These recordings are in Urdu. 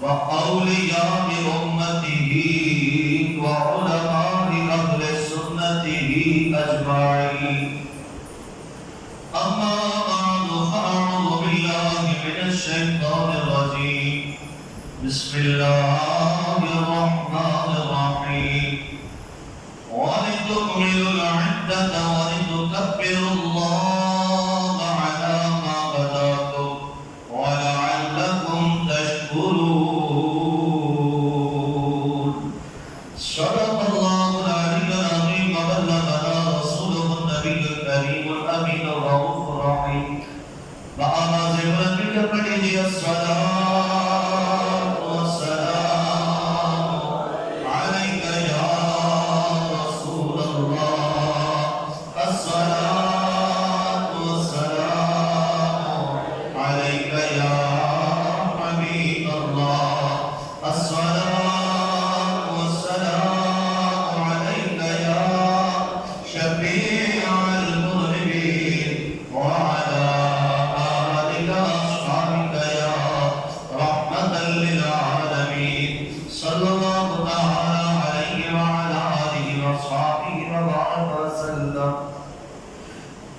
وأولياء أمته وعلماء أهل سنته أجمعين أما بعد فأعوذ بالله من الشيطان الرجيم بسم الله الرحمن الرحيم ولتكملوا العدة ولتكبروا الله على ما هداكم ولعلكم تشكرون صدق الله العلي العظيم وبلغنا رسوله النبي الكريم الأمين الرؤوف الرحيم وأما زمن بكبره الصلاة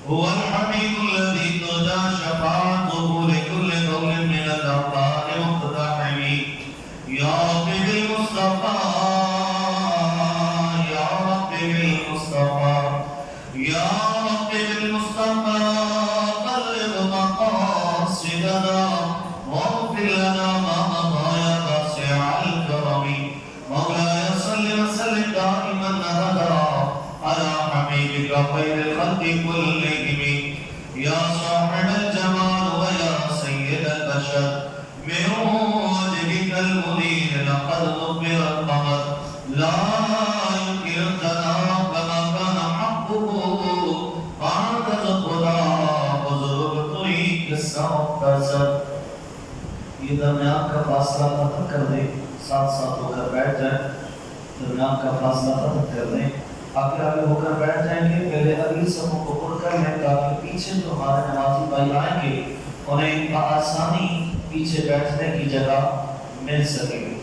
هو الحميد الذي ترجى شفاعته لكل قول من الأقوال مقتحمين يا رب بالمصطفى يا رب بالمصطفى يا رب بالمصطفى بلغ مقاصدنا واغفر لنا ما مضى يا واسع الكرم مولاي صل وسلم دائما أبدا على حبيبك خير الخلق كلهم يا صاحب الجمال ويا سيد البشر من وجهك المنير لقد نبر القمر لا يمكن الثناء كما كان حقه بعد الخدا بزرگ طریق سمقتصر یہ درمیان کا فاصلہ ختم کر دیں ساتھ ساتھ ہو کر بیٹھ جائیں درمیان کا فاصلہ ختم کر دیں آگے آگے ہو کر بیٹھ جائیں گے پہلے اگلی صفوں کو پڑھ کر لیں تاکہ پیچھے جو ہمارے نمازی بھائی آئیں گے انہیں بآسانی پیچھے بیٹھنے کی جگہ مل سکے گی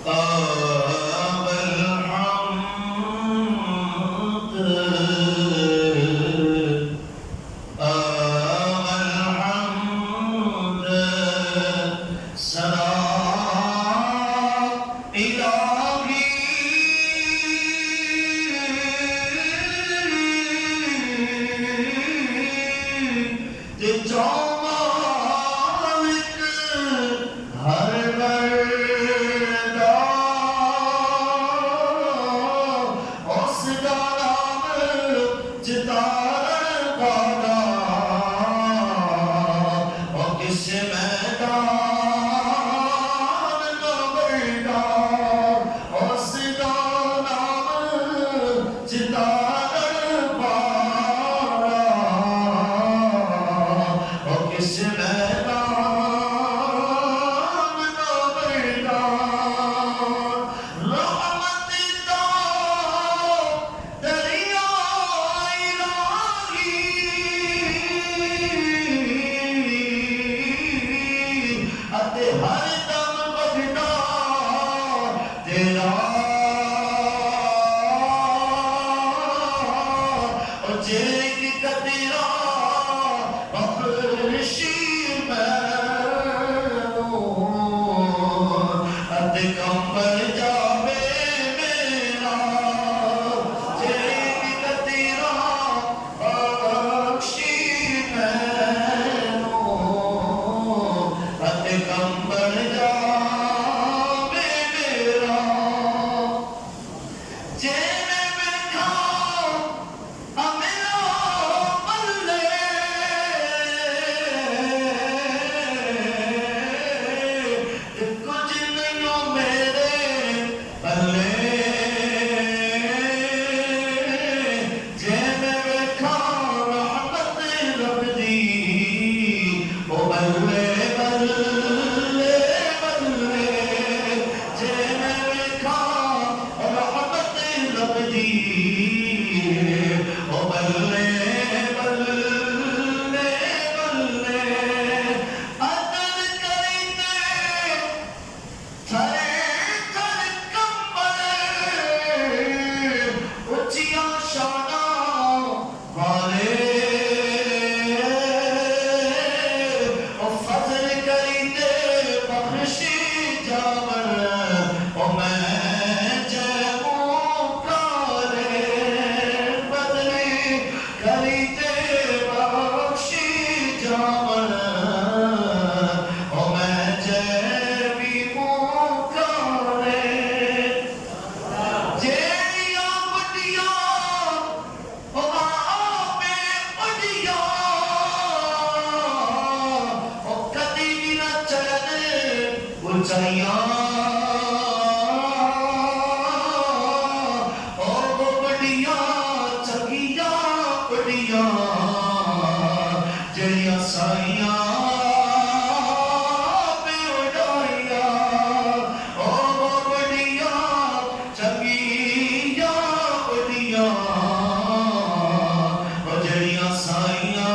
اللہ اونچائیاں اور وہ بڑیاں چنگیاں بڑیاں جڑیاں سائیاں پہ اڑائیاں اور وہ بڑیاں چنگیاں بڑیاں اور جڑیاں سائیاں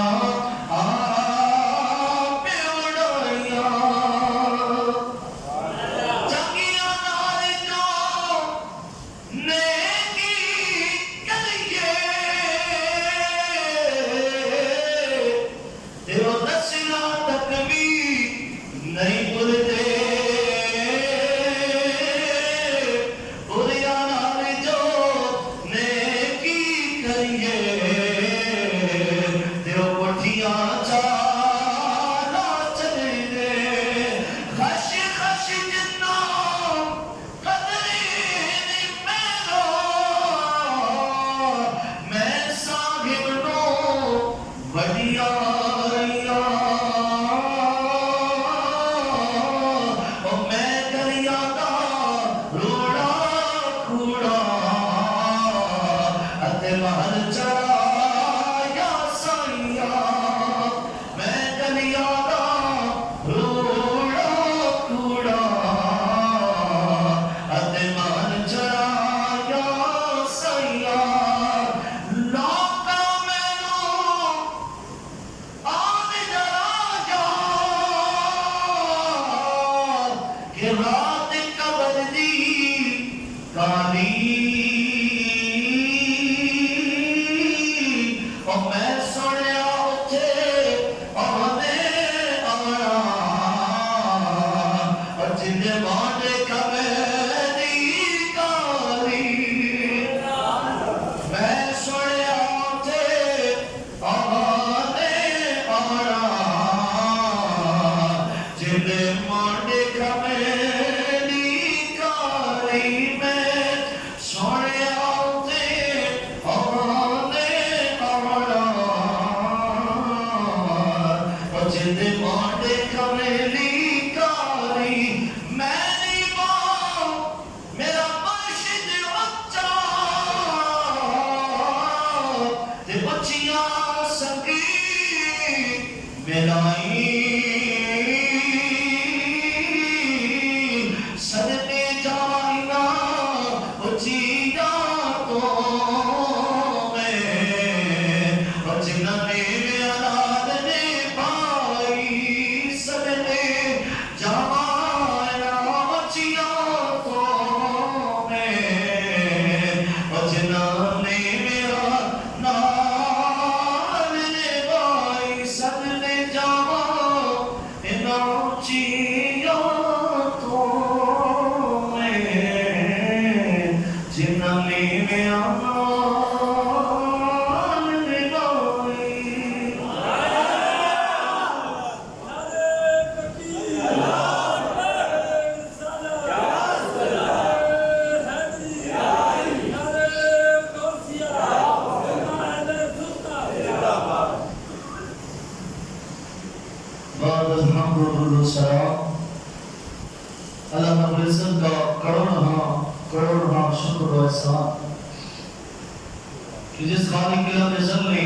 جس خالق کے لب ازل نے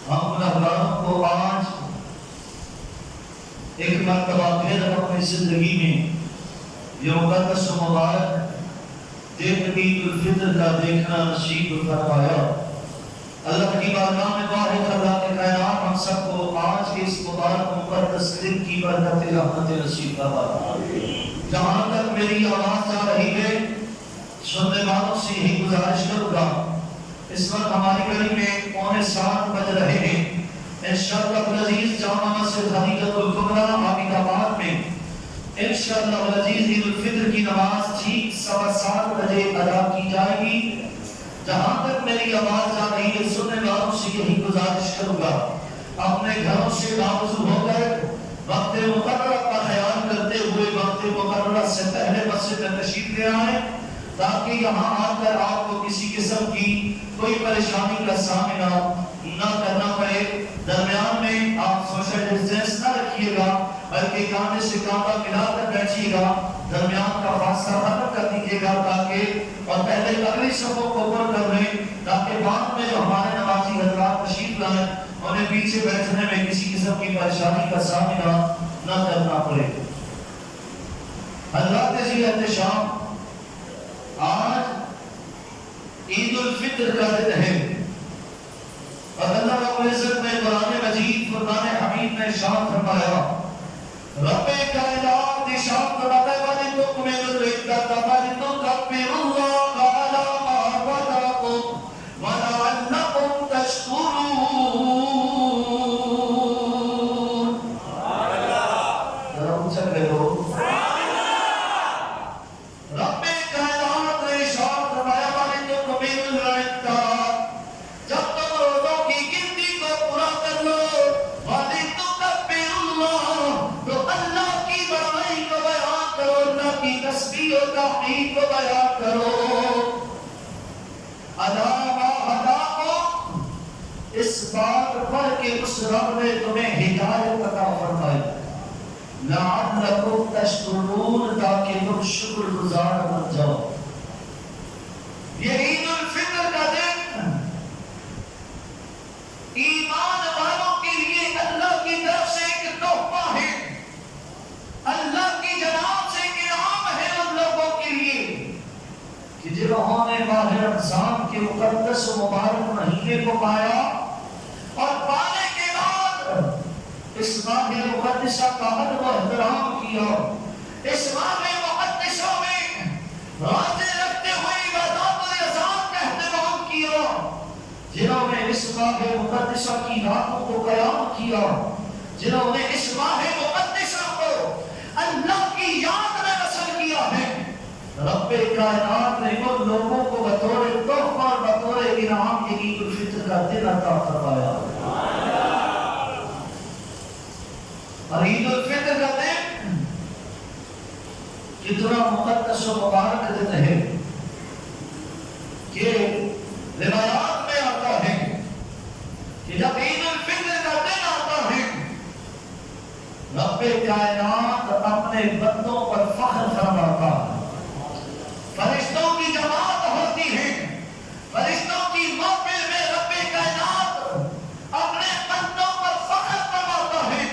ہم گناہگاروں کو آج ایک مرتبہ پھر اپنی زندگی میں یہ مقدس و مبارک عید الفطر کا دیکھنا نصیب فرمایا۔ اللہ کی بارگاہ میں دعا ہے کہ اللہ کے کائنات ہم سب کو آج کے اس مبارک مقدس دن کی برکت رحمت نصیب فرمائے۔ جہاں تک میری آواز جا رہی ہے سننے والوں سے یہی گزارش کروں گا، اس وقت ہماری گلی میں 6:45 بج رہے ہیں۔ انشاءاللہ العزیز جامع مسجد خدیجۃ الکبریٰ عابد آباد میں انشاءاللہ العزیز عید الفطر کی نماز ٹھیک 7:15 بجے ادا کی جائے گی۔ جہاں تک میری آواز جا رہی ہے سننے والوں سے یہی گزارش کروں گا، اپنے گھروں سے باوضو ہو کر وقت مقررہ کا خیال کرتے ہوئے وقت مقررہ سے پہلے مسجد میں تشریف لے آئیں تاکہ یہاں آ کر آپ کو کسی قسم کی کوئی پریشانی کا سامنا نہ کرنا پڑے۔ درمیان میں آپ سوشل ڈسٹینس نہ رکھیے گا بلکہ ایک آنے سے کانٹا ملا کر بیٹھیے گا، درمیان کا فاصلہ ختم کر دیجیے گا تاکہ اور پہلے اگلی صفوں کو پر کر لیں تاکہ بعد میں جو ہمارے نمازی حضرات تشریف لائیں انہیں پیچھے بیٹھنے میں کسی قسم کی پریشانی کا سامنا نہ کرنا پڑے۔ حضرات عزیز احتشام، آج عید الفطر کا دن ہے اور اللہ رب العزت نے قرآن مجید فرقان حمید میں ارشاد فرمایا، رب کائنات ارشاد فرماتا ہے وَلِتُكْمِلُوا الْعِدَّةَ وَلِتُكَبِّرُوا اللَّهَ عَلَىٰ مَا هَدَاكُمْ وَلَعَلَّكُمْ تَشْكُرُونَ۔ ذرا اونچا کہہ لو، رب کائنات نے ارشاد فرمایا وَلِتُكْمِلُوا الْعِدَّةَ، جب تم روزوں کی گنتی کو پورا کر لو، وَلِتُكَبِّرُوا اللَّهَ، تو اللہ کی بڑائی کو بیان کرو، اللہ کی تسبیح و تحمید کو بیان کرو، عَلَىٰ مَا هَدَاكُمْ، اس بات پر کہ اس رب نے تمہیں ہدایت عطا فرمائی، لَعَلَّكُمْ تَشْكُرُونَ، تاکہ تم شکر گزار بن جاؤ۔ یہ عید الفطر کا دن ایمان والوں کے لیے اللہ کی طرف سے ایک تحفہ ہے، اللہ کی جناب سے انعام ہے ان لوگوں کے لیے کہ جنہوں نے ماہ رمضان کے مقدس و مبارک مہینے کو پایا اور پانے کے بعد اس ماہ مقدسہ کا ادب و احترام کیا، اس ماہ مقدسہ میں روزے رکھتے ہوئے عبادات و اذان کا اہتمام کیا، جنہوں نے اس ماہ مقدسہ کی راتوں کو قیام کیا، جنہوں نے اس ماہ مقدسہ کو اللہ کی یاد میں بسر کیا ہے، رب کائنات نے ان لوگوں کو بطور تحفہ اور بطور انعام یہ عید الفطر کا دن عطا فرمایا۔ اور عید الفطر کا دن کتنا مقدس و مبارک دن ہے کہ روایات میں آتا ہے کہ جب عید الفطر کا دن آتا ہے رب کائنات اپنے بندوں پر فخر فرماتا ہے، فرشتوں کی جماعت ہوتی ہے، فرشتوں کی محفل میں رب کائنات اپنے بندوں پر فخر فرماتا ہے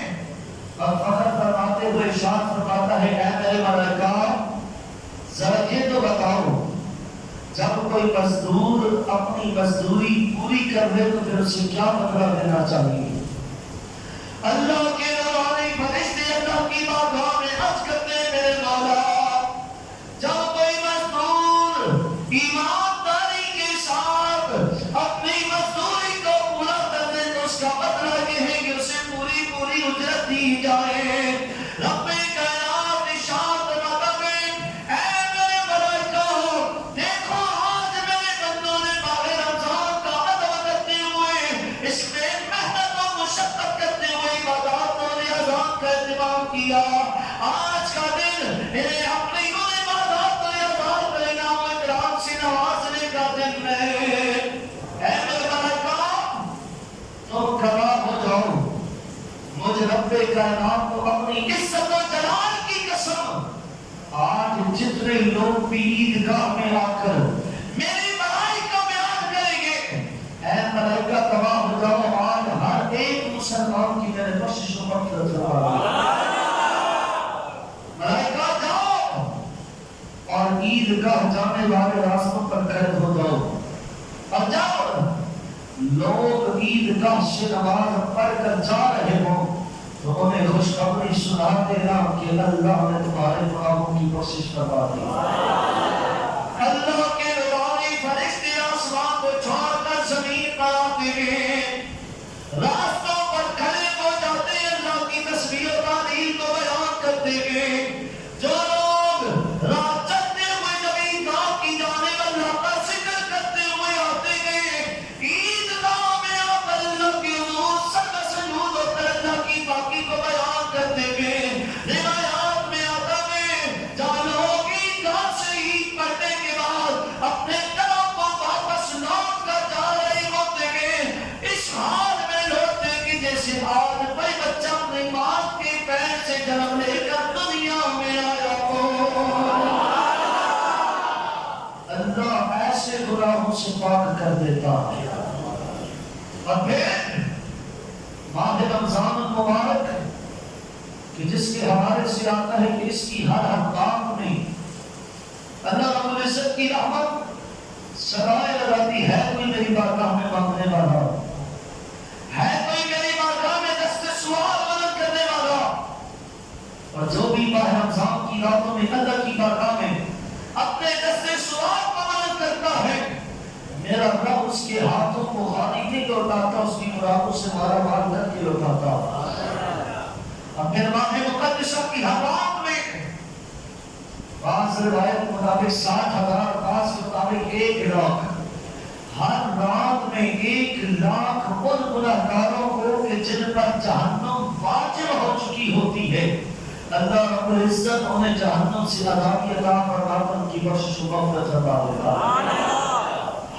اور فخر فرماتے ہوئے ارشاد فرماتا ہے، اے میرے ملائکہ ذرا یہ تو بتاؤ جب کوئی مزدور اپنی مزدوری پوری کر لے تو پھر اسے کیا بدلہ دینا چاہیے؟ اللہ کے نورانی فرشتے اللہ کی بارگاہ میں عرض کرتے ہیں، میرے مولا جب کوئی مزدور ایمانداری کے ساتھ اپنی مزدوری کو پورا کر دے تو اس کا بدلہ یہ ہے کہ اسے پوری اجرت دی جائے۔ رب کائنات ارشاد فرماتا ہے، اے میرے ملائکہ دیکھو آج میرے بندوں نے ماہ رمضان کا ادب کرتے ہوئے اس میں محنت و مشقت کرتے ہوئے عبادات اور اذان کا اہتمام کیا، آج کا دن انہیں اپنی ان عبادات اور اذان کا انعام و اکرام سے نوازنے کا دن ہے۔ اے میرے ملائکہ تم گواہ ہو جاؤ، مجھ رب کائنات کو اپنی عزت و جلال کی قسم آج جتنے لوگ بھی عیدگاہ میں آ کر میری بڑائی کا بیان کریں گے، اے ملائکہ گواہ ہو جاؤ آج ہر ایک مسلمان کی میرے بخشش و مغفرت فرما۔ ملائکہ جاؤ اور عیدگاہ جانے والے راستوں پر قید ہو جاؤ اور جاؤ لوگ عیدگاہ سے نماز پڑھ کر جا رہے ہوں تو انہیں خوشخبری سنا دینا کہ اللہ نے تمہارے گناہوں کی بخشش فرما دی۔ اللہ کے نورانی فرشتے آسمان کو چھوڑ کر زمین پر آتے ہیں، راستوں پر کھڑے ہو جاتے ہیں، اللہ کی تسبیح و تعلیل کو بیان کرتے ہیں۔ جو لوگ راہ چلتے ہوئے جب عیدگاہ کی جانب اللہ کا ذکر کرتے ہوئے آتے ہیں، عیدگاہ میں آ کر اللہ کے حضور سجدہ سجود ہوتے اللہ کی پاکی کو بیان کرتے ہیں۔ روایات میں آتا ہے جہاں لوگ عیدگاہ سے عید پڑھنے کے بعد اپنے گھروں کو واپس لوٹ کر جا رہے ہوتے ہیں، اس حال میں لوٹتے کہ جیسے آج کوئی بچہ اپنی ماں کے پیر سے جنم گناہوں سے پاک کر دیتا ہے۔ اور پھر ماہ رمضان المبارک کہ جس کے حوالے سے آتا ہے کہ اس کی ہر کام میں اللہ رب العزت کی رحمت سرائے لگاتی ہے۔ کوئی میری بارگاہ میں مانگنے والا ہے، کوئی میری بارگاہ میں دست سوال بلند کرنے والا، اور جو بھی ماہ رمضان کی راتوں میں اللہ کی بارگاہ میں اپنے دست سوال کو بلند کرتا ہے، میرا رب اس کے ہاتھوں کو خالی نہیں لوٹاتا، اس کی مرادوں سے مارا مار کر کے لوٹاتا۔ اور پھر ماہ مقدسہ کی ہر رات میں بعض روایت مطابق 60,000، بعض کے مطابق 1,00,000، ہر رات میں 1,00,000 ان گناہگاروں کو کہ جن پر جہنم واجب ہو چکی ہوتی ہے، اللہ رب العزت انہیں جہنم سے آزادی عطا فرما کر ان کی بخشش و مغفرت عطا ہوگا۔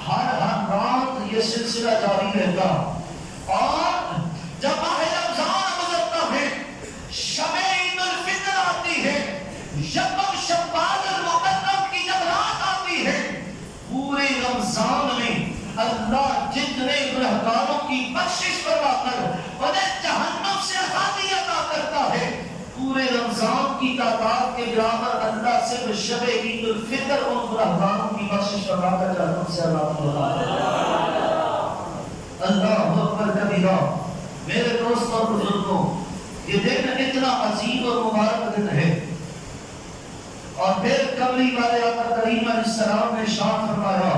ہر رات یہ سلسلہ جاری رہتا، اور جب ماہ رمضان گزرتا ہے، شب عید الفطر آتی ہے، یکم شوال المقدم کی جب رات آتی ہے، پورے رمضان میں اللہ جتنے گنہگاروں کی بخشش فرما کر انہیں جہنم سے آزادی عطا کرتا ہے، پورے رمضان کی تعداد کے برابر اللہ صرف شب عید الفطر ان گنہگاروں کی بخشش فرما کر جہنم سے آزاد ہوتا ہے۔ اللہ اکبر کبیرہ۔ میرے دوست اور بزرگوں، یہ دن اتنا عظیم اور مبارک دن ہے، اور پھر کملی والے آقا کریم علیہ السلام نے ارشاد فرمایا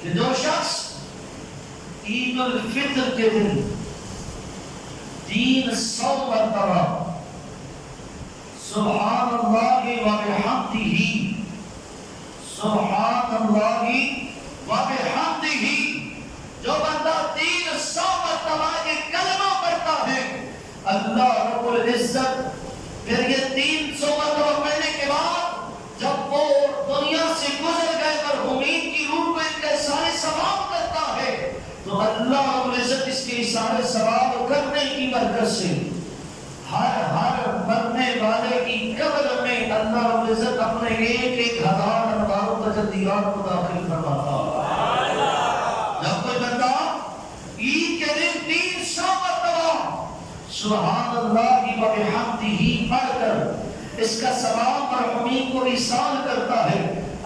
کہ جو شخص عید الفطر کے دن 300 مرتبہ سبحان اللہ و بحمدہ، سبحان اللہ و بحمدہ، جو بندہ 300 مرتبہ یہ کلمہ پڑھتا ہے، اللہ رب العزت پھر یہ 300 مرتبہ پڑھنے کے بعد جب وہ دنیا سے گزر گئے مرحومین کی روح کو ان کے سارے ثواب کرتا ہے، تو اللہ رب العزت اس کے سارے ثواب کرنے کی برکت سے ہر مرنے والے کی قبر میں اللہ رب العزت اپنے 1,000 انوار و تجلیات کو داخل فرماتا۔ جب کوئی بندہ عید کے دن 300 مرتبہ سبحان اللہ و بحمدہ پڑھ کر اس کا ثواب مرحومین کو ایصال کرتا ہے،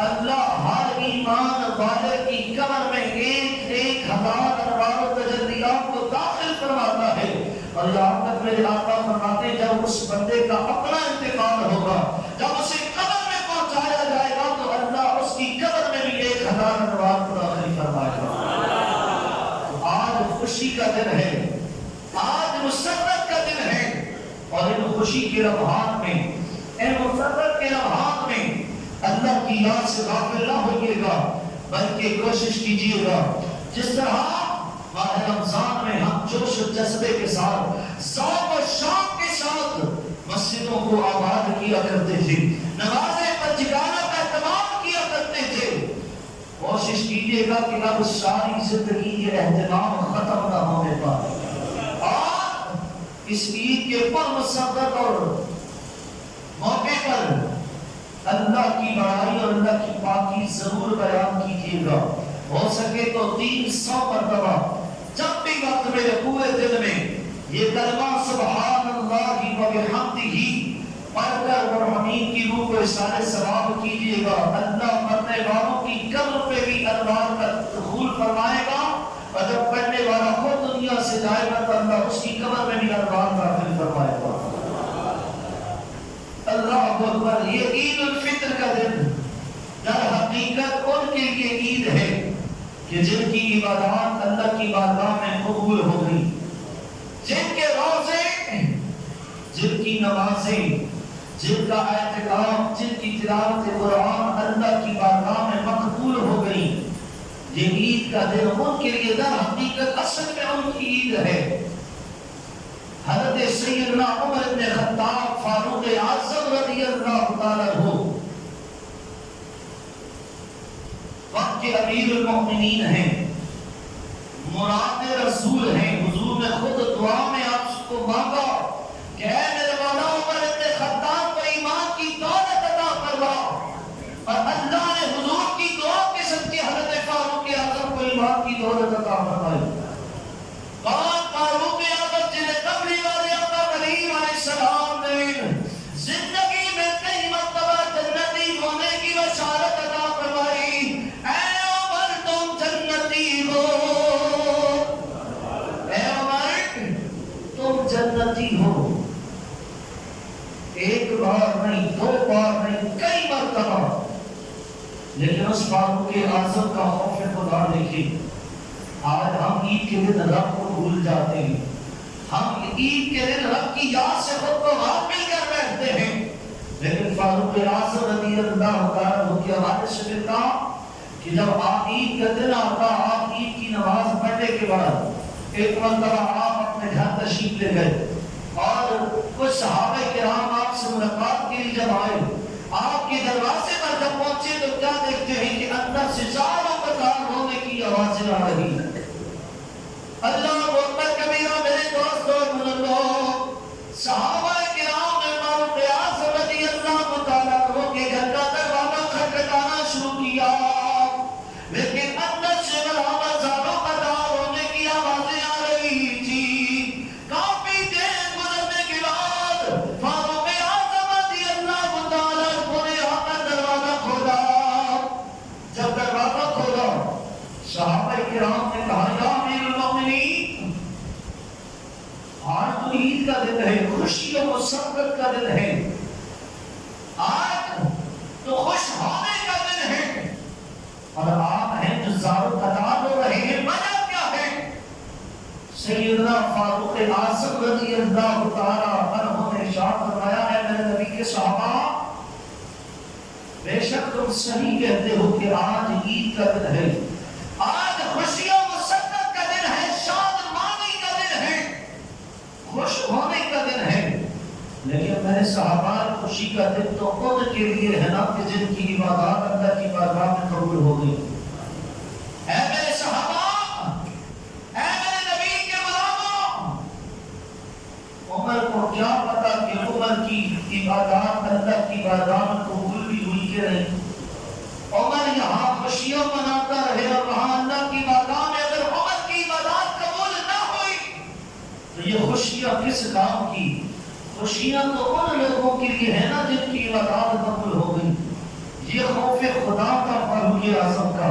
اللہ ہر ایمان والے کی قبر میں 1,000 انوار و تجلیات کو داخل فرماتا ہے۔ اور یہاں تک میرے آقا فرماتے ہیں جب اس بندے کا اپنا انتقال ہوگا، جب اسے قبر میں پہنچایا جائے گا، تو اللہ اس کی قبر میں بھی 1,000 انوار کو داخل فرمائے گا۔ آج خوشی کا دن ہے، آج مسرت کا دن ہے، اور ان خوشی کے لمحات میں، ان مسرت کے لمحات میں اللہ کی یاد سے غافل نہ ہوئیے گا، بلکہ کوشش کیجیے گا جس طرح ماہ رمضان میں ہم جوش و جذبے کے ساتھ، ذوق و شوق کے ساتھ مسجدوں کو آباد کیا کرتے تھے، نمازیں پنجگانہ کا اہتمام کیا کرتے تھے، کوشش کیجیے گا کہ اب ساری زندگی یہ اہتمام ختم نہ ہونے پائے، اور اس عید کے پرمسرت اور موقع پر اللہ کی بڑائی اور اللہ کی پاکی ضرور بیان کیجیے گا، ہو سکے تو 300 مرتبہ جب بھی وقت ملے پورے دن میں یہ کلمہ سبحان اللہ و بحمدہ پڑھ کر مرحومین کی روح کو احسان ثواب کیجیے گا۔ اللہ مرنے والوں کی قبر پہ بھی انوار کا دخول فرمائے گا، اور جب پڑھنے والا خود دنیا سے جائے گا تو اللہ اس کی قبر میں بھی انوار داخل فرمائے گا۔ اللہ اکبر۔ یہ عید الفطر کا دن در حقیقت ان کے لیے عید ہے کہ جن کی عبادات اللہ کی بارگاہ میں قبول ہو گئی، جن کے روزے، جن کی نمازیں، جن کا اعتکاف، جن کی تلاوت قرآن اللہ کی بارگاہ میں مقبول ہو گئی، یہ عید کا دن ان کے لیے در حقیقت اصل میں ان کی عید ہے۔ حضرت سیدنا عمر بن خطاب فاروق اعظم رضی اللہ تعالیٰ عنہ وقت کے امیر المؤمنین ہیں، مراد رسول ہیں، حضور نے خود دعا میں آپ کو مانگا کہ اے میرے مولا عمر بن خطاب کو ایمان کی دولت عطا فرما، اور اللہ نے حضور کی دعا کے صدقے جنتی ہو، ایک بار نہیں، دو بار نہیں، کئی مرتبہ. لیکن اس فاروق اعظم کا خوف خدا دیکھیں. آج ہم عید کے دن رب کو بھول جاتے ہیں، ہم عید کے دن رب کی یاد سے خود کو غافل کر بیٹھتے ہیں. لیکن فاروق اعظم رضی اللہ عنہ کے حوالے سے ملتا کہ جب آپ عید کا دن آتا، آپ عید کی نماز پڑھنے کے بعد ایک مرتبہ آپ اپنے گھر تشریف لے گئے اور کچھ صحابہ کرام آپ سے ملاقات کے لیے جب آئے، آپ کے دروازے پر جب پہنچے تو کیا دیکھتے ہیں کہ اندر سے زاروں قطار ہونے کی آوازیں آ رہی ہیں. اللہ اکبر کبیرہ. میرے دوستو اور بزرگوں، صحابہ کرام نے فاروق اعظم رضی اللہ تعالیٰ عنہ کے گھر کا دروازہ کھٹکھٹانا شروع کیا، لیکن اندر سے برابر زاروں قطار ہونے کی آوازیں آ رہی تھی. کافی دیر گزرنے کے بعد فاروق اعظم رضی اللہ تعالیٰ عنہ نے آ کر دروازہ کھولا. جب دروازہ کھولا، صحابہ کرام نے کہا یا امیر المؤمنین، آج تو عید کا دن ہے، خوشی و مسرت کا دن ہے، آج تو خوش ہونے کا دن ہے، اور آپ ہیں جو زارو قطار ہو رہے ہیں، وجہ کیا ہے؟ سیدنا فاروق اعظم رضی اللہ تعالیٰ عنہ نے ارشاد فرمایا ہے میرے نبی کے صحابہ، بے شک تم صحیح کہتے ہو کہ آج عید کا دن ہے، آج خوشی و مسرت کا دن ہے، شاد مانی کا دن ہے، خوش ہونے کا دن ہے. لیکن میرے صحابہ، خوشی کا دن تو ان کے لیے ہے نا کہ جن کی عبادات اللہ کی بارگاہ میں قبول ہو گئی. اے میرے صحابہ، اے میرے نبی کے غلاموں، عمر کو کیا پتا کہ عمر کی عبادات اللہ کی بارگاہ میں قبول بھی ہوئی کہ نہیں. عمر یہاں خوشیاں مناتا رہے اور وہاں اللہ کی بارگاہ میں اگر عمر کی عبادات قبول نہ ہوئی تو یہ خوشیاں کس کام کی؟ خوشیاں تو ان لوگوں کے لیے ہے نا جن کی عبادات قبول ہو گئی. یہ خوف خدا کا فاروق اعظم کا،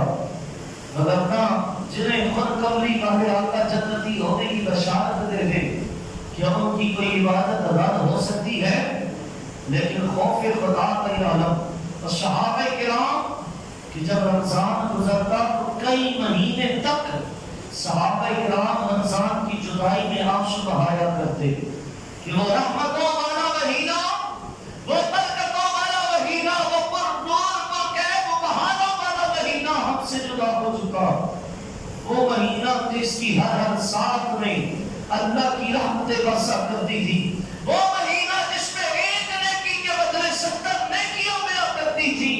وگرنہ جنہیں خود قبری والے آقا جنتی ہونے کی بشارت دے دے کہ ان کی کوئی عبادت رد ہو سکتی ہے. لیکن خوف خدا کا یہ عالم. اور صحابہ کرام کہ جب رمضان گزرتا تو کئی مہینے تک صحابہ کرام رمضان کی جدائی میں آنسو بہایا کرتے کہ وہ رحمتوں والا مہینہ، وہ برکتوں والا مہینہ، وہ پرنور پرکیف و بہاروں والا مہینہ ہم سے جدا ہو چکا. وہ مہینہ جس کی ہر ساتھ میں اللہ کی رحمتیں برسا کرتی تھی، وہ مہینہ جس میں ایک نیکی کے بدلے 70 نیکیاں ملا کرتی تھی،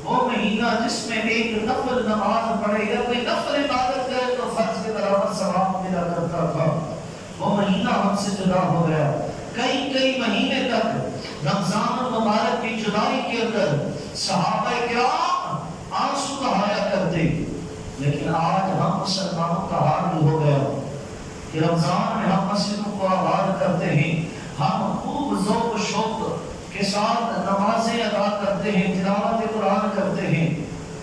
وہ مہینہ جس میں ایک نفل نماز پڑھے یا کوئی نفل عبادت کرے تو فرض کے برابر ثواب ملا کرتا تھا. وہ مہینہ ہم سے جدا ہو گیا. کئی مہینے تک رمضان المبارک کی جدائی کے اندر صحابہ کرام آنسو بہایا کرتے. لیکن آج ہم مسلمانوں کا حال ہو گیا کہ رمضان میں ہم مسجدوں کو آباد کرتے ہیں، ہم خوب ذوق و شوق کے ساتھ نمازیں ادا کرتے ہیں، تلاوت قرآن کرتے ہیں.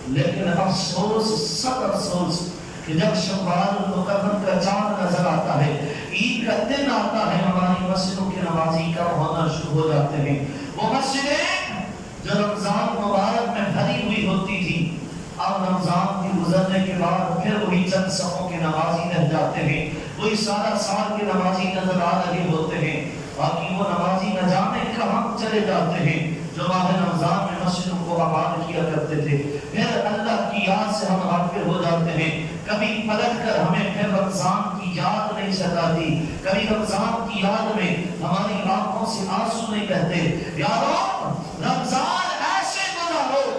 لیکن افسوس، سخت افسوس کہ جب شوال المقدم کا چاند نظر آتا ہے، عید کا دن آتا ہے، ہماری مسجدوں کے نمازی کم ہونا شروع ہو جاتے ہیں. وہ مسجدیں جو رمضان مبارک میں بھری ہوئی ہوتی تھی، اب رمضان کے گزرنے کے بعد پھر وہی چند صفوں کے نمازی رہ جاتے ہیں، وہی سارا سال کے نمازی نظر آ رہے ہوتے ہیں. باقی وہ نمازی نہ جانے کہاں چلے جاتے ہیں جو ماہ رمضان میں مسجدوں کو آباد کیا کرتے تھے. پھر اللہ کی یاد سے ہم غافل ہو جاتے ہیں. کبھی پلٹ کر ہمیں پھر رمضان کی یاد نہیں ستاتی، کبھی رمضان کی یاد میں ہماری آنکھوں سے آنسو نہیں بہتے. یارو، رمضان ایسے گزارو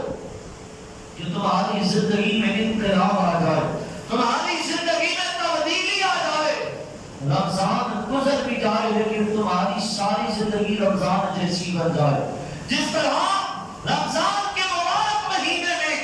کہ تمہاری زندگی میں انقلاب آ جائے، تمہاری زندگی میں تبدیلی آ جائے. رمضان گزر بھی جائے لیکن تمہاری ساری زندگی رمضان جیسی بن جائے. جس طرح رمضان کے مبارک مہینے میں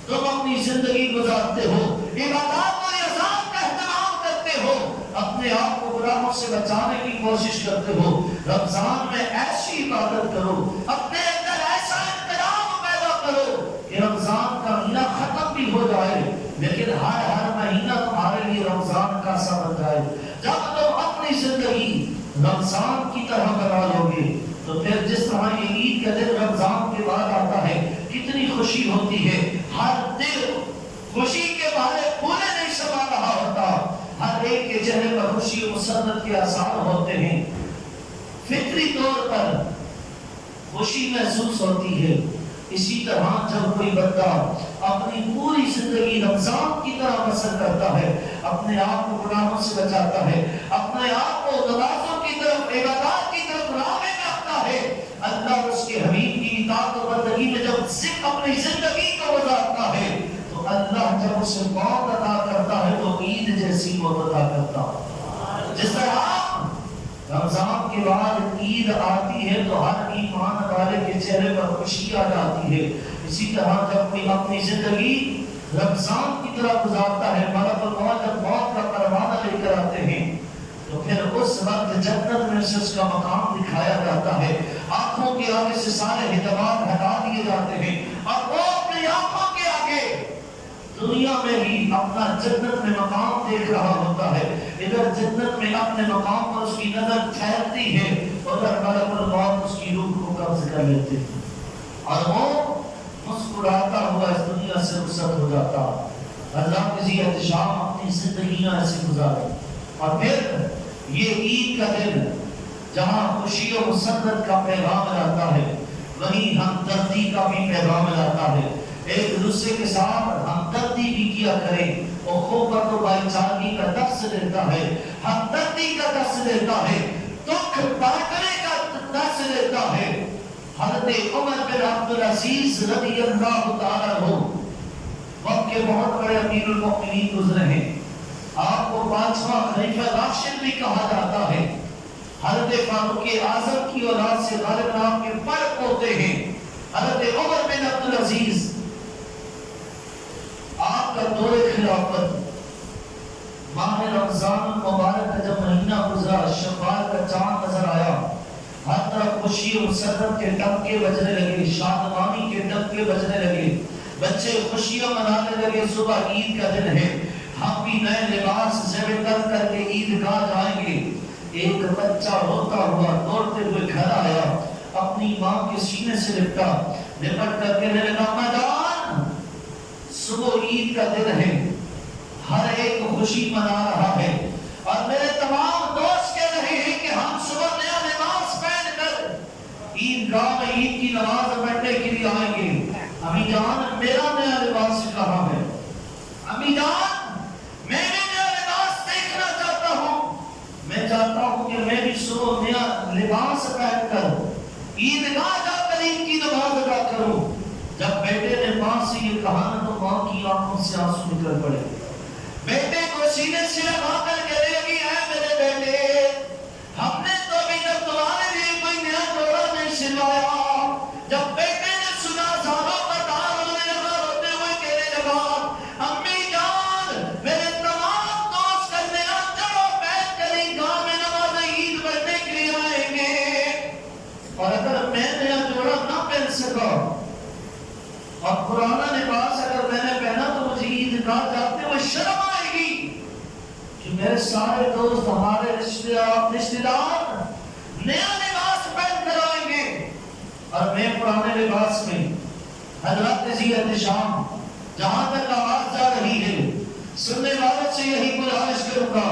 تم اپنی زندگی گزارتے ہو، عبادات و اذان کا اہتمام کرتے ہو، اپنے آپ کو گناہوں سے بچانے کی کوشش کرتے ہو، رمضان میں ایسی عبادت کرو، اپنے اندر ایسا انتظام پیدا کرو کہ رمضان کا مہینہ ختم بھی ہو جائے لیکن ہر مہینہ تمہارے لیے رمضان کا سا بن جائے. جب تم اپنی زندگی رمضان کی طرح بنا لو گے تو پھر جس طرح یہ عید کا دن رمضان کے بعد آتا ہے کتنی خوشی ہوتی ہے، ہر دل خوشی کے بارے پورے نہیں سما رہا ہوتا، ہر ایک کے چہرے پر خوشی و مسرت کے آثار ہوتے ہیں، فطری طور پر خوشی محسوس ہوتی ہے۔ اسی طرح جب کوئی بندہ اپنی پوری زندگی رمضان کی طرح بسر کرتا ہے، اپنے آپ کو گناہوں سے بچاتا ہے، اپنے آپ کو نمازوں کی طرف، عبادات کی طرف راغب رکھتا ہے، اللہ اس کے حبیب کی اطاعت و بندگی میں جب اپنی زندگی کو گزارتا ہے تو اللہ جب اسے موت عطا کرتا ہے تو عید جیسی موت عطا کرتا ہے۔ جس طرح رمضان کے بعد عید آتی ہے تو ہر ایمان والے کے چہرے پر خوشی آ جاتی ہے، اسی طرح جب کوئی اپنی زندگی رمضان کی طرح گزارتا ہے، ملک الموت جب موت کا پروانہ لے کر آتے ہیں تو پھر اس وقت جنت میں سے اس کا مقام دکھایا جاتا ہے، آنکھوں کے آگے سے سارے ہدوات ہٹا دیے جاتے ہیں اور وہ اپنی آنکھوں کے آگے دنیا میں ہی اپنا جنت میں مقام دیکھ رہا ہوتا ہے، ادھر جنت میں اپنے مقام پر اس کی نظر ٹھہرتی ہے اور ادھر ملک الموت اس کی روح کو قبض کر لیتے ہیں اور وہ مسکراتا ہوا اس دنیا سے رخصت ہو جاتا۔ حضرات عزیز احتشام اپنی زندگیاں ایسے گزارے اور پھر یہ عید کا دن جہاں خوشی و مسرت کا پیغام لاتا ہے وہیں ہمدردی کا بھی پیغام لاتا ہے، ایک دوسرے کے ساتھ ہمدردی بھی کیا کرے، اخوت و بھائی چارگی کا درس دیتا ہے، ہمدردی کا درس دیتا ہے، دکھ بانٹنے کا درس دیتا ہے۔ حضرت عمر بن عبدالعزیز رضی اللہ تعالیٰ عنہ وقت کے بہت بڑے امیر المؤمنین گزرے ہیں، آپ کو پانچواں خلیفہ راشد بھی کہا جاتا ہے، حضرت فاروق اعظم کی اولاد سے غالب نام کے بڑے پوتے ہیں حضرت عمر بن عبدالعزیز۔ آپ کا دور خلافت ماہ رمضان مبارک کا جب مہینہ گزرا، شوال کا چاند نظر آیا، ہر طرف خوشی و مسرت کے ٹمکے بجنے لگے، شادمانی کے ٹمکے بجنے لگے، بچے خوشیاں منانے لگے، صبح عید کا دن ہے، ہم بھی نئے لباس زیب تن کر کے عیدگاہ جائیں گے۔ ایک بچہ روتا ہوا دوڑتے ہوئے گھر آیا، اپنی ماں کے سینے سے لپٹ کر کہنے لگا، اما جان صبح عید کا دن ہے، ہر ایک خوشی منا رہا ہے اور میرے تمام دوست کہہ رہے ہیں کہ ہم صبح نیا لباس پہن کر عیدگاہ میں عید کی نماز پڑھنے کے لیے آئیں گے، امی جان میرا نیا لباس کہاں ہے؟ امی جان میں بھی نیا لباس دیکھنا چاہتا ہوں، میں چاہتا ہوں کہ میں بھی صبح نیا لباس پہن کر عیدگاہ جا کر عید کی نماز ادا کروں۔ جب بیٹے نے ماں سے یہ کہا نا تو ماں کی آنکھوں سے آنسو نکل پڑے، بیٹے کو سینے سے لگا کر کہنے لگی، اے میرے بیٹے ہم نے تو ابھی تک تمہارے لیے کوئی نیا جوڑا نہیں سلوایا۔ جب بیٹے نے سنا زاروں کا تار ہونے لگا، روتے ہوئے کہنے لگا، امی جان میرے تمام دوست کا نیا جوڑا پہن کر عیدگاہ میں نماز عید پڑھنے کے لیے آئیں گے اور اگر میں نیا جوڑا نہ پہن سکا اور پرانا لباس اگر میں نے پہنا تو مجھے عیدگاہ جاتے ہوئے شرم آئے گی کہ میرے سارے دوست ہمارے رشتہ دار نیا لباس پہن کر آئیں گے اور میں پرانے لباس میں۔ حضرات عزیز احتشام جہاں تک آواز جا رہی ہے سننے والوں سے یہی گزارش کروں گا،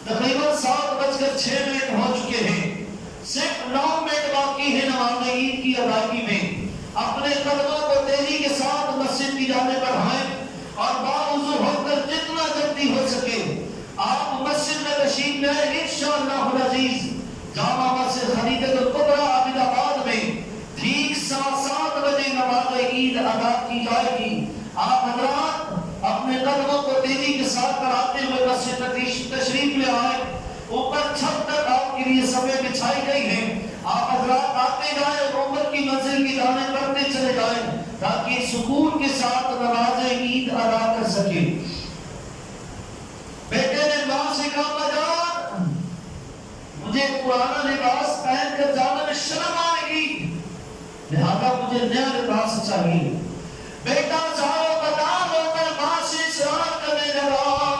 تقریباً 7:06 ہو چکے ہیں، صرف 9 منٹ باقی ہے نماز عید کی ادائیگی میں۔ اپنے قدموں کو تیزی کے ساتھ مسجد کی جانب بڑھائیں اور باوضو ہو کر جتنا جلدی ہو سکے آپ مسجد میں تشریف لائیں۔ انشاءاللہ العزیز جامع مسجد خدیجہ الکبریٰ عابد آباد میں ٹھیک 7:15 بجے نماز عید ادا کی جائے گی۔ آپ حضرات اپنے قدموں کو تیزی کے ساتھ بڑھاتے ہوئے مسجد میں تشریف لے آئیں، اوپر چھت تک آپ کے لیے صفیں بچھائی گئی ہیں، آپ حضرات آتے جائیں اور اوپر کی منزل کی جانب بڑھتے چلے جائیں تاکہ سکون کے ساتھ نماز عید ادا کر سکے۔ بیٹے نے ماں سے کہا، جان مجھے پرانا لباس پہن کر جانے میں شرم آئے گی، لہذا مجھے نیا لباس چاہیے۔ بیٹا ساروں بدار ہو کر ماں سے اصرار کرنے لگا،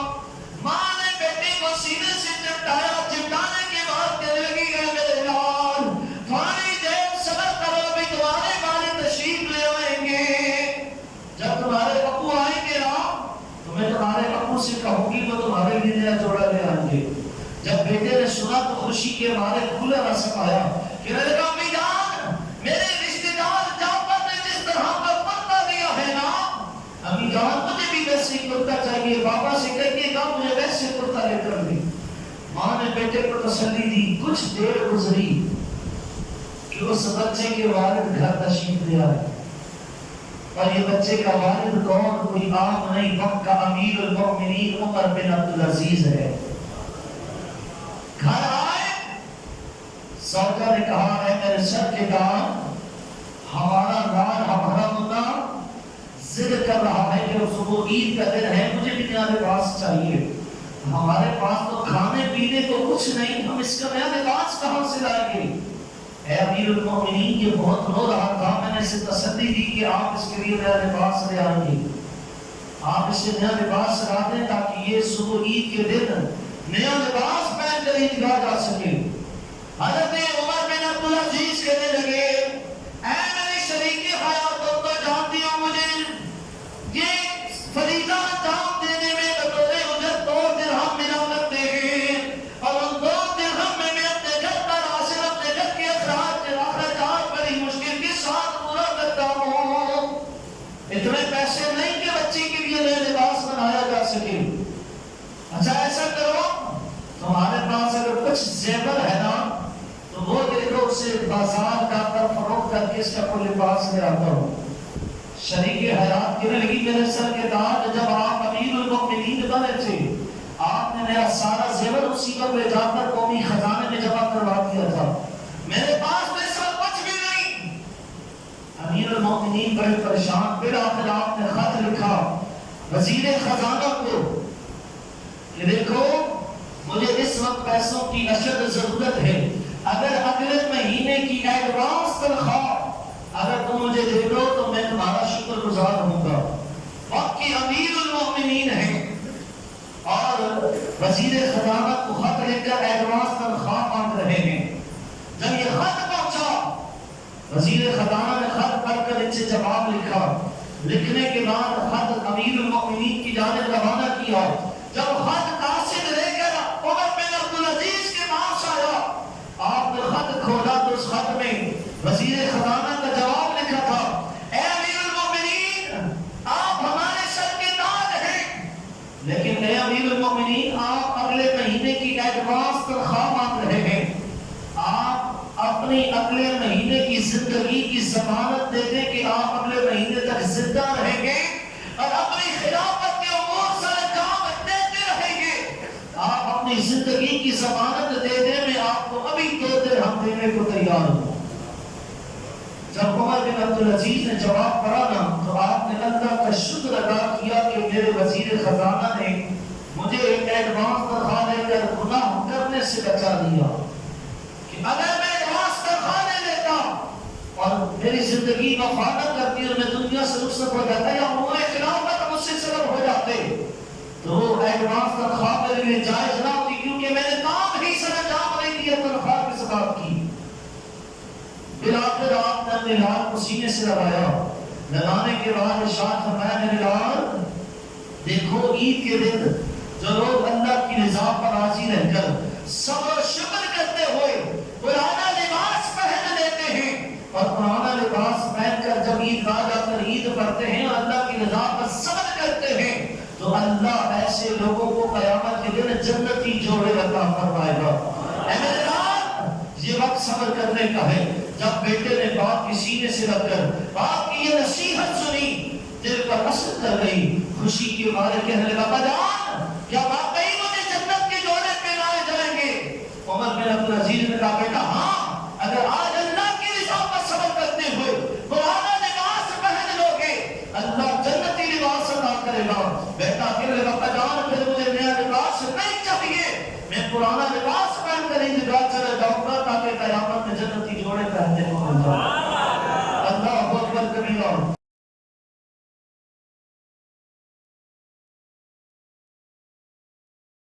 ماں نے بیٹے کو سینے سے چپٹایا، چپٹانے کے بعد کہنے لگی، جب بیٹے نے سنا تو خوشی کے مارے کھلے نہ سمایا. پھر نے کہا امی جان میرے رشتے دار جعفر نے جس طرح کا کرتا دیا ہے نا, امی جان مجھے بھی ویسے ہی کرتا چاہیے, بابا سے کہیے گا مجھے ویسے کرتا لے کر دی. ماں نے بیٹے کو تسلی دی. کچھ دیر گزری کہ اس بچے کے والد گھر تشریف لے آئے, اور یہ بچے کا والد کون, کوئی عام نہیں, وقت کا امیر المؤمنین عمر بن عبدالعزیز ہے. گھر آئے, سودا نے کہا ہے میرے سر کے دان, ہمارا لال ہمارا مدہ ضد کر رہا ہے کہ صبح عید کا دن ہے, مجھے بھی نیا لباس چاہیے. ہمارے پاس تو کھانے پینے کو کچھ نہیں, ہم اس کا نیا لباس کہاں سے لائیں گے؟ اے امیر المؤمنین, یہ بہت رو رہا تھا, میں نے اسے تسلی دی کہ آپ اس کے لیے نیا لباس لے آئیں گے, آپ اسے نیا لباس لا دیں تاکہ یہ صبح عید کے دن نیا لباس پہن کر عیدگاہ جا سکے. حضرت عمر بن عبدالعزیز کہنے لگے اے میری شریک حیات, تم تو جانتی ہو مجھے یہ فریضہ انجام دینے میں بطور اجرت 2 درہم ملا کرتے ہیں, اور ان 2 درہم میں میں اپنے گھر کا راشن, اپنے گھر کے اخراجات بڑی مشکل کے ساتھ پورا کرتا ہوں. اتنے پیسے نہیں کہ بچے کے لیے نیا لباس بنایا جا سکے. اچھا ایسا کرو, تمہارے پاس اگر کچھ زیور ہے نا تو وہ دے دو, اسے بازار جا کر فروخت کر کے اس کا کوئی لباس لے آتا ہوں. شریک حیات کہنے لگی میرے سر کے دار, جب آپ امیر المؤمنین بنے تھے آپ نے میرا سارا زیور اسی وقت لے جا کر قومی خزانے میں جمع کروا دیا تھا, میرے پاس اس وقت کچھ بھی نہیں. امیر المؤمنین بڑے پریشان. پھر آخر آپ نے خط لکھا وزیر خزانہ کو کہ دیکھو مجھے اس وقت پیسوں کی اشد ضرورت ہے, اگر اگلے مہینے کی ایڈوانس تنخواہ اگر تم مجھے دے دو تو میں تمہارا شکر گزار ہوں گا. وقت کی امیر المؤمنین ہیں اور وزیر خزانہ کو خط لکھ کر ایڈوانس تنخواہ مانگ رہے ہیں. جب یہ خط پہنچا, وزیر خزانہ نے خط پڑھ کر ان سے جواب لکھا. لکھنے کے بعد خط امیر المؤمنین کی جانب روانہ کیا. جب خط قاصد لے کر عمر بن عبدالعزیز کے پاس آیا, آپ نے خط کھولا تو اس خط میں وزیر خزانہ کا جواب لکھا تھا اے امیر المؤمنین آپ ہمارے سر کے تاج ہیں, لیکن اے امیر المؤمنین آپ اگلے مہینے کی ایڈوانس تنخواہ مانگ رہے ہیں. آپ اپنی اگلے مہینے کی زندگی کی ضمانت دے دیں کہ آپ اگلے مہینے تک زندہ رہیں گے اور اپنی خلافت کے امور سر انجام دیتے رہیں گے. آپ اپنی زندگی کی ضمانت دے دیں, میں آپ کو ابھی 2 درہم دینے کو تیار ہوں. جب عمر بن عبدالعزیز نے جواب پڑھا نا تو آپ نے اللہ کا شکر ادا کیا کہ میرے وزیر خزانہ نے مجھے ایک ایڈوانس تنخواہ دے کر گناہ کرنے سے بچا دیا. کہ اگر میں ایڈوانس تنخواہ لے لیتا اور میری زندگی وفا نہ کرتی اور میں دنیا سے رخصت ہو جاتا یا امور خلافت مجھ سے سلب ہو جاتے تو وہ ایڈوانس تنخواہ میرے لیے جائز نہ ہوتی, کیونکہ میں نے کام ہی سر انجام نہیں دیا تنخواہ کے سبب کی. بالآخر آپ نے اپنے لال کو سینے سے لگایا. لگانے کے بعد ارشاد فرمایا میرے لال دیکھو عید کے دن جو لوگ اللہ کی رضا پر راضی رہ کر صبر و شکر کرتے ہوئے پرانا لباس پہن لیتے ہیں اور پرانا لباس پہن کر جب عید گاہ جا کر عید پڑھتے ہیں اور اللہ کی رضا پر صبر کرتے ہیں تو اللہ ایسے لوگوں کو قیامت کے دن جنتی جوڑے عطا فرمائے گا. اے میرے لال یہ وقت صبر کرنے کا ہے. جب بیٹے نے باپ کی سینے سے لگ کر باپ کی یہ نصیحت سنی, دل پر اثر کر گئی. خوشی کے مارے کہنے لگا ابا جان کیا واقعی مجھے جنت کے جوڑے پہنائے جائیں گے؟ عمر بن عبدالعزیز نے کہا بیٹا ہاں, اگر آج اللہ کی رضا پر صبر کرتے ہوئے پرانا لباس پہن لو گے اللہ جنتی لباس عطا کرے گا. بیٹا کہنے لگا ابا جان پھر مجھے نیا لباس نہیں چاہیے, میں پرانا لباس پہن کر عیدگاہ چلا جاؤں گا تاکہ قیامت میں جنتی جوڑے پہننے کو مل جائے. اللہ اکبر کبیرہ.